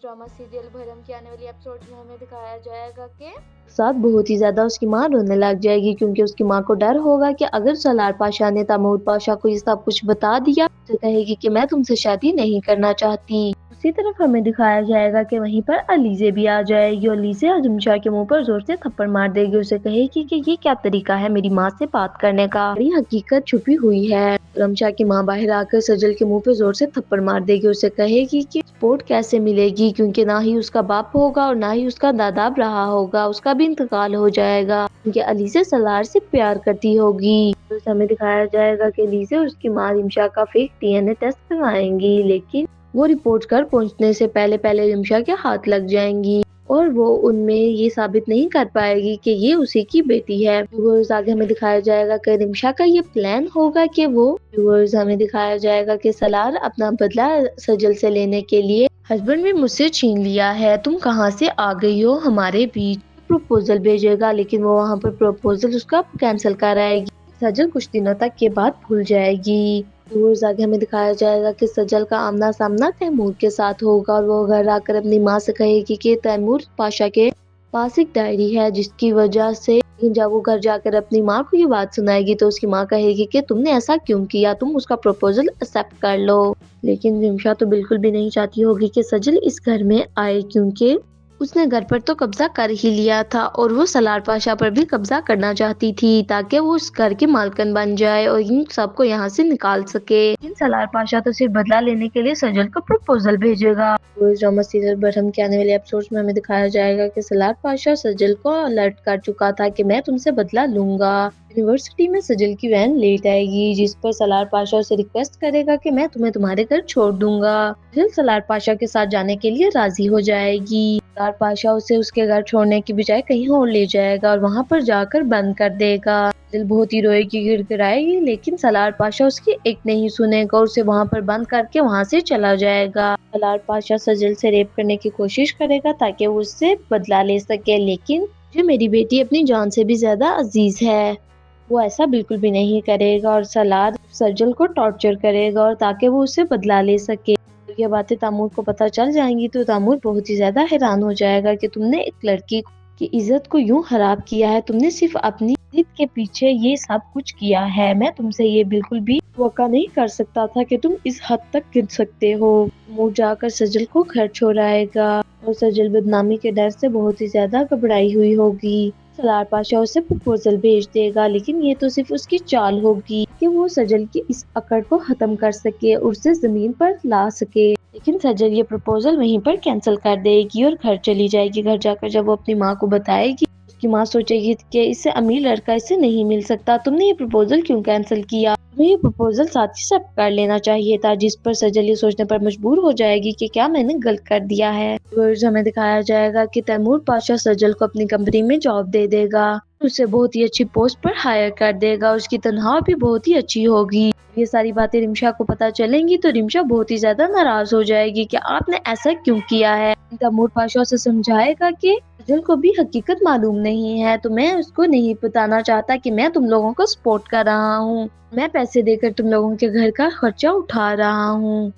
Drama serial भरम के आने वाली एपिसोड में हमें दिखाया जाएगा कि साथ बहुत ही ज्यादा उसकी माँ रोने लग जाएगी, क्योंकि उसकी माँ को डर होगा कि अगर सलार पाशा ने तैमूर पाशा को ये सब कुछ बता दिया तो कहेगी कि मैं तुमसे शादी नहीं करना चाहती। उसी तरफ हमें दिखाया जाएगा कि वहीं पर अलीजे भी आ जाएगी और अलीजे आजम शाह के मुंह पर जोर से थप्पड़ मार देगी। उसे कहेगी कि ये क्या तरीका है मेरी माँ से बात करने का, बड़ी हकीकत छुपी हुई है। रमशा की माँ बाहर आकर सजल के मुंह पे जोर से थप्पड़ मार देगी। उसे कहेगी कि सपोर्ट कैसे मिलेगी, क्योंकि ना ही उसका बाप होगा और ना ही उसका दादाब रहा होगा, उसका भी इंतकाल हो जाएगा, क्योंकि अलीजे सलार से प्यार करती होगी। तो हमें दिखाया जाएगा कि अलीजे और उसकी माँ रिमशा का फेक डीएनए टेस्ट करवाएंगी, लेकिन वो रिपोर्ट घर पहुंचने से पहले पहले रिमशा के हाथ लग जाएंगी और वो उनमें ये साबित नहीं कर पाएगी कि ये उसी की बेटी है। व्यूअर्स आगे हमें दिखाया जाएगा कि रिमशा का ये प्लान होगा कि व्यूअर्स हमें दिखाया जाएगा कि सलार अपना बदला सजल से लेने के लिए हस्बैंड भी मुझसे छीन लिया है, तुम कहाँ से आ गई हो हमारे बीच, प्रपोजल भेजेगा, लेकिन वो वहाँ पर प्रपोजल उसका कैंसिल कराएगी। सजल कुछ दिनों तक के बाद भूल जाएगी। व्यूअर्स आगे हमें दिखाया जाएगा कि सजल का आमना सामना तैमूर के साथ होगा और वो घर आकर अपनी माँ से कहेगी कि तैमूर पाशा के पास एक डायरी है, जिसकी वजह से जब वो घर जाकर अपनी माँ को ये बात सुनाएगी तो उसकी माँ कहेगी कि तुमने ऐसा क्यों किया, तुम उसका प्रपोजल एक्सेप्ट कर लो। लेकिन रिमशा तो बिल्कुल भी नहीं चाहती होगी कि सजल इस घर में आए, क्योंकि उसने घर पर तो कब्जा कर ही लिया था और वो सलार पाशा पर भी कब्जा करना चाहती थी, ताकि वो उस घर की मालकिन बन जाए और इन सबको यहाँ से निकाल सके। लेकिन सलार पाशा तो सिर्फ बदला लेने के लिए सजल को प्रपोजल भेजेगा। ड्रामा सीरियल भरम के आने वाले एपिसोड्स में हमें दिखाया जाएगा कि सलार पाशा सजल को अलर्ट कर चुका था कि मैं तुमसे बदला लूंगा। यूनिवर्सिटी में सजल की वैन लेट आएगी, जिस पर सलार पाशा उसे रिक्वेस्ट करेगा कि मैं तुम्हें तुम्हारे घर छोड़ दूंगा। सजल सलार पाशा के साथ जाने के लिए राजी हो जाएगी। सलार पाशा उसे उसके घर छोड़ने की बजाय कहीं और ले जाएगा और वहाँ पर जाकर बंद कर देगा। सजल बहुत ही रोएगी, गिड़गिड़ाएगी, लेकिन सलार पाशा उसकी एक नहीं सुनेगा और उसे वहाँ पर बंद करके वहाँ से चला जाएगा। सलार पाशा सजल से रेप करने की कोशिश करेगा ताकि वो उससे बदला ले सके, लेकिन जो मेरी बेटी अपनी जान से भी ज्यादा अजीज है, वो ऐसा बिल्कुल भी नहीं करेगा और सलार सजल को टॉर्चर करेगा और ताकि वो उससे बदला ले सके। ये बातें तैमूर को पता चल जाएंगी तो तैमूर बहुत ही ज्यादा हैरान हो जाएगा कि तुमने एक लड़की की इज्जत को यूं खराब किया है, तुमने सिर्फ अपनी जिद के पीछे ये सब कुछ किया है। मैं तुमसे ये बिल्कुल भी तवक्का नहीं कर सकता था कि तुम इस हद तक गिर सकते हो। तैमूर जाकर सजल को घर छोड़ाएगा और सजल बदनामी के डर से बहुत ही ज्यादा घबराई हुई होगी। सलार पाशा उसे प्रपोजल भेज देगा, लेकिन ये तो सिर्फ उसकी चाल होगी कि वो सजल की इस अकड़ को खत्म कर सके और उसे जमीन पर ला सके। लेकिन सजल ये प्रपोजल वहीं पर कैंसिल कर देगी और घर चली जाएगी। घर जाकर जब वो अपनी माँ को बताएगी, उसकी माँ सोचेगी कि इससे अमीर लड़का इससे नहीं मिल सकता, तुमने ये प्रपोजल क्यों कैंसिल किया, तुम्हें ये प्रपोजल साथ ही सब कर लेना चाहिए था। जिस पर सजल ये सोचने पर मजबूर हो जाएगी कि क्या मैंने गलत कर दिया है। हमें दिखाया जाएगा कि तैमूर पाशा सजल को अपनी कंपनी में जॉब दे देगा, उसे बहुत ही अच्छी पोस्ट पर हायर कर देगा, उसकी तनख्वाह भी बहुत ही अच्छी होगी। ये सारी बातें रिमशा को पता चलेंगी तो रिमशा बहुत ही ज्यादा नाराज हो जाएगी कि आपने ऐसा क्यों किया है। तैमूर पाशा उसे समझाएगा कि सजल को भी हकीकत मालूम नहीं है, तो मैं उसको नहीं बताना चाहता कि मैं तुम लोगों को सपोर्ट कर रहा हूँ, मैं पैसे देकर तुम लोगों के घर का खर्चा उठा रहा हूँ।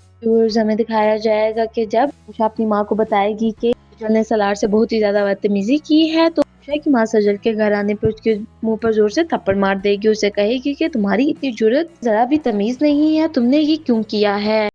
हमें दिखाया जाएगा कि जब रिमशा अपनी माँ को बताएगी कि सजल ने सलार से बहुत ही ज्यादा बदतमीजी की है, तो रिमशा की माँ सजल के घर आने पर उसके मुंह पर जोर से थप्पड़ मार देगी। उसे कहेगी कि तुम्हारी इतनी जुर्रत, जरा भी तमीज नहीं है, तुमने ये क्यों किया है।